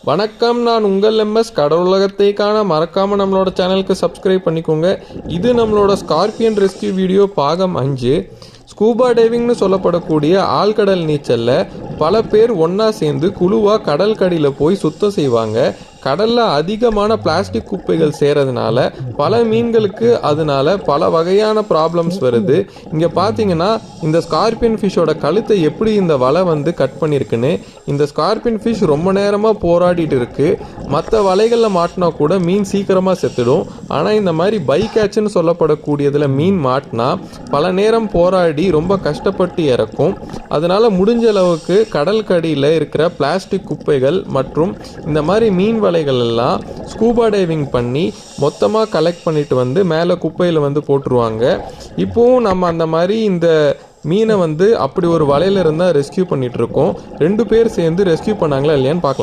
வணக்கம், நான் உங்கள் எம்எஸ். கடலுலகத்தை காண மறக்காமல் நம்மளோட சேனலுக்கு சப்ஸ்கிரைப் பண்ணிக்கோங்க. இது நம்மளோட ஸ்கார்பியன் ரெஸ்கியூ வீடியோ பாகம் 5. ஸ்கூபா டைவிங்னு சொல்லப்படக்கூடிய ஆழ்கடல் நீச்சலில் பல பேர் ஒன்றா சேர்ந்து குழுவாக கடல் கடியில் போய் சுத்தம் செய்வாங்க. கடலில் அதிகமான பிளாஸ்டிக் குப்பைகள் சேரதுனால பல மீன்களுக்கு அதனால பல வகையான ப்ராப்ளம்ஸ் வருது. இங்கே பார்த்தீங்கன்னா இந்த ஸ்கார்பியன் ஃபிஷ்ஷோட கழுத்தை எப்படி இந்த வலை கட் பண்ணியிருக்குன்னு. இந்த ஸ்கார்பியன் ஃபிஷ் ரொம்ப நேரமாக போராடிட்டு இருக்கு. மற்ற வலைகளில் மாட்டினா கூட மீன் சீக்கிரமாக செத்துடும். ஆனால் இந்த மாதிரி பை கேட்ச்னு சொல்லப்படக்கூடியதில் மீன் மாட்டினா பல நேரம் போராடி ரொம்ப கஷ்டப்பட்டு இறக்கும். அதனால முடிஞ்ச அளவுக்கு கடல் கடியில் இருக்கிற பிளாஸ்டிக் குப்பைகள் மற்றும் இந்த மாதிரி மீன் வலைகள் எல்லாம் ஸ்கூபா டைவிங் பண்ணி மொத்தமாக கலெக்ட் பண்ணிட்டு மேலே குப்பையில் போட்டுருவாங்க. இப்போவும் நம்ம அந்த மாதிரி இந்த மீனை அப்படி ஒரு வலையில இருந்தால் ரெஸ்கியூ பண்ணிட்டு இருக்கோம். 2 பேர் சேர்ந்து ரெஸ்கியூ பண்ணாங்களா இல்லையான்னு பார்க்கலாம்.